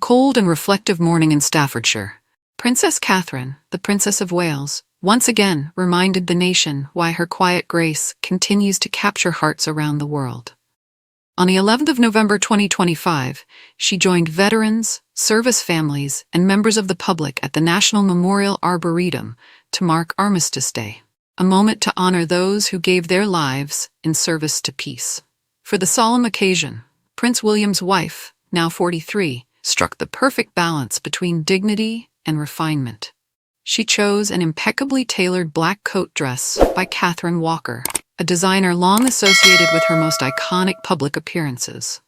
cold and reflective morning in Staffordshire, Princess Catherine, the Princess of Wales, once again reminded the nation why her quiet grace continues to capture hearts around the world. On the 11th of November 2025, she joined veterans, service families, and members of the public at the National Memorial Arboretum to mark Armistice Day, a moment to honor those who gave their lives in service to peace. For the solemn occasion, Prince William's wife, now 43, struck the perfect balance between dignity and refinement. She chose an impeccably tailored black coat dress by Catherine Walker, a designer long associated with her most iconic public appearances.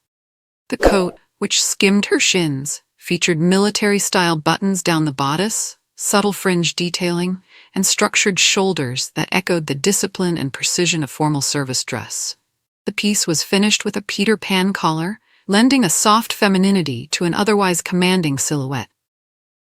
The coat, which skimmed her shins, featured military-style buttons down the bodice, subtle fringe detailing, and structured shoulders that echoed the discipline and precision of formal service dress. The piece was finished with a Peter Pan collar, lending a soft femininity to an otherwise commanding silhouette.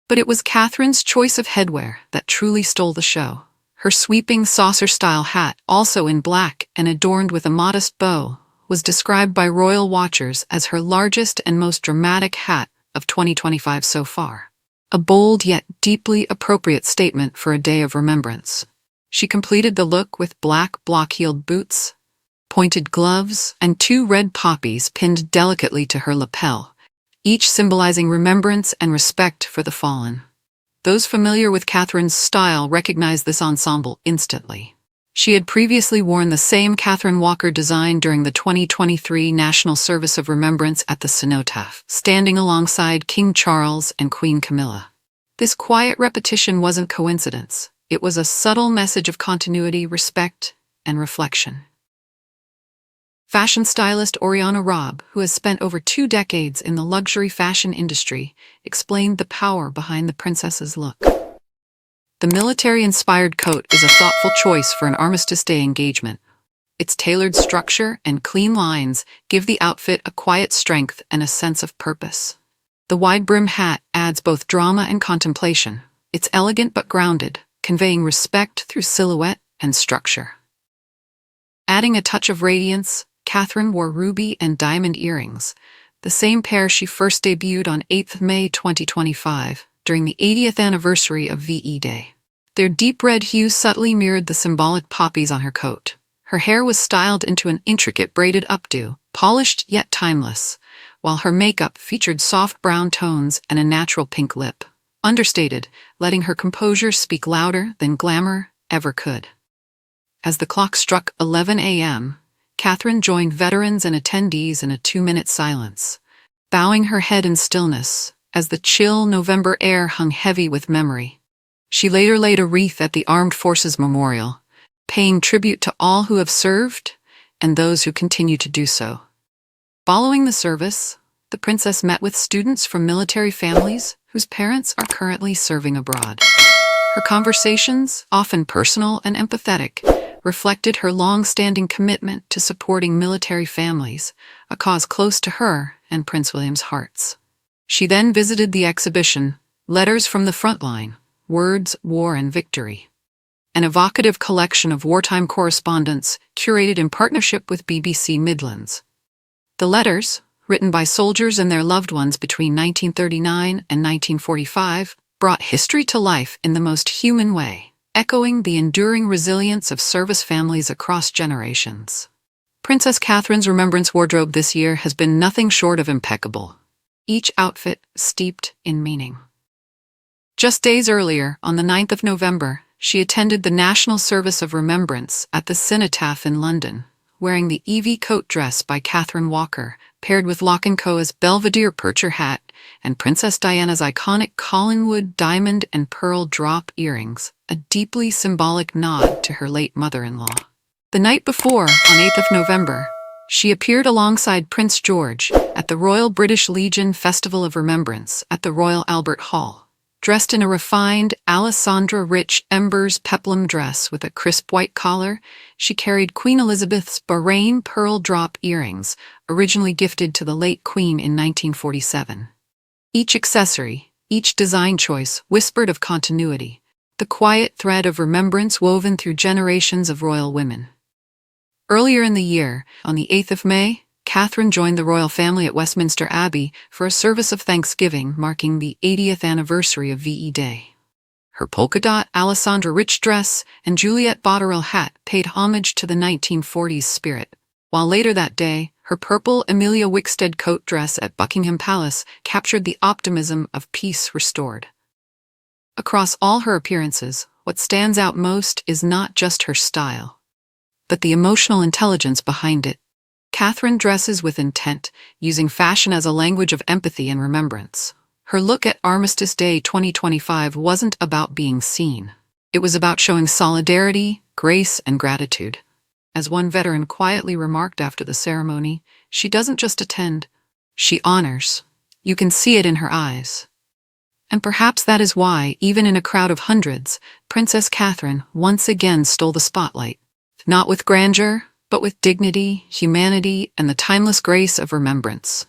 But it was Catherine's choice of headwear that truly stole the show. Her sweeping saucer-style hat, also in black and adorned with a modest bow, was described by royal watchers as her largest and most dramatic hat of 2025 so far. A bold yet deeply appropriate statement for a day of remembrance. She completed the look with black block-heeled boots, pointed gloves, and 2 red poppies pinned delicately to her lapel, each symbolizing remembrance and respect for the fallen. Those familiar with Catherine's style recognized this ensemble instantly. She had previously worn the same Catherine Walker design during the 2023 National Service of Remembrance at the Cenotaph, standing alongside King Charles and Queen Camilla. This quiet repetition wasn't coincidence. It was a subtle message of continuity, respect, and reflection. Fashion stylist Oriana Robb, who has spent over 2 decades in the luxury fashion industry, explained the power behind the princess's look. The military-inspired coat is a thoughtful choice for an Armistice Day engagement. Its tailored structure and clean lines give the outfit a quiet strength and a sense of purpose. The wide-brim hat adds both drama and contemplation. It's elegant but grounded, conveying respect through silhouette and structure. Adding a touch of radiance, Catherine wore ruby and diamond earrings, the same pair she first debuted on 8th May 2025, during the 80th anniversary of VE Day. Their deep red hue subtly mirrored the symbolic poppies on her coat. Her hair was styled into an intricate braided updo, polished yet timeless, while her makeup featured soft brown tones and a natural pink lip, understated, letting her composure speak louder than glamour ever could. As the clock struck 11 a.m., Catherine joined veterans and attendees in a 2-minute silence, bowing her head in stillness as the chill November air hung heavy with memory. She later laid a wreath at the Armed Forces Memorial, paying tribute to all who have served and those who continue to do so. Following the service, the princess met with students from military families whose parents are currently serving abroad. Her conversations, often personal and empathetic, reflected her long-standing commitment to supporting military families, a cause close to her and Prince William's hearts. She then visited the exhibition, Letters from the Frontline, Words, War and Victory, an evocative collection of wartime correspondence curated in partnership with BBC Midlands. The letters, written by soldiers and their loved ones between 1939 and 1945, brought history to life in the most human way, echoing the enduring resilience of service families across generations. Princess Catherine's remembrance wardrobe this year has been nothing short of impeccable, each outfit steeped in meaning. Just days earlier, on the 9th of November, she attended the National Service of Remembrance at the Cenotaph in London, wearing the Evie coat dress by Catherine Walker, paired with Lock & Co.'s Belvedere Percher hat and Princess Diana's iconic Collingwood diamond and pearl drop earrings, a deeply symbolic nod to her late mother-in-law. The night before, on 8th of November, she appeared alongside Prince George at the Royal British Legion Festival of Remembrance at the Royal Albert Hall. Dressed in a refined Alessandra Rich Embers peplum dress with a crisp white collar, she carried Queen Elizabeth's Bahrain pearl drop earrings, originally gifted to the late Queen in 1947. Each accessory, each design choice whispered of continuity, the quiet thread of remembrance woven through generations of royal women. Earlier in the year, on the 8th of May, Catherine joined the royal family at Westminster Abbey for a service of thanksgiving marking the 80th anniversary of VE Day. Her polka-dot Alessandra Rich dress and Juliette Botterill hat paid homage to the 1940s spirit, while later that day, her purple Emilia Wickstead coat dress at Buckingham Palace captured the optimism of peace restored. Across all her appearances, what stands out most is not just her style, but the emotional intelligence behind it. Catherine dresses with intent, using fashion as a language of empathy and remembrance. Her look at Armistice Day 2025 wasn't about being seen. It was about showing solidarity, grace, and gratitude. As one veteran quietly remarked after the ceremony, she doesn't just attend, she honors. You can see it in her eyes. And perhaps that is why, even in a crowd of hundreds, Princess Catherine once again stole the spotlight. Not with grandeur, but with dignity, humanity, and the timeless grace of remembrance.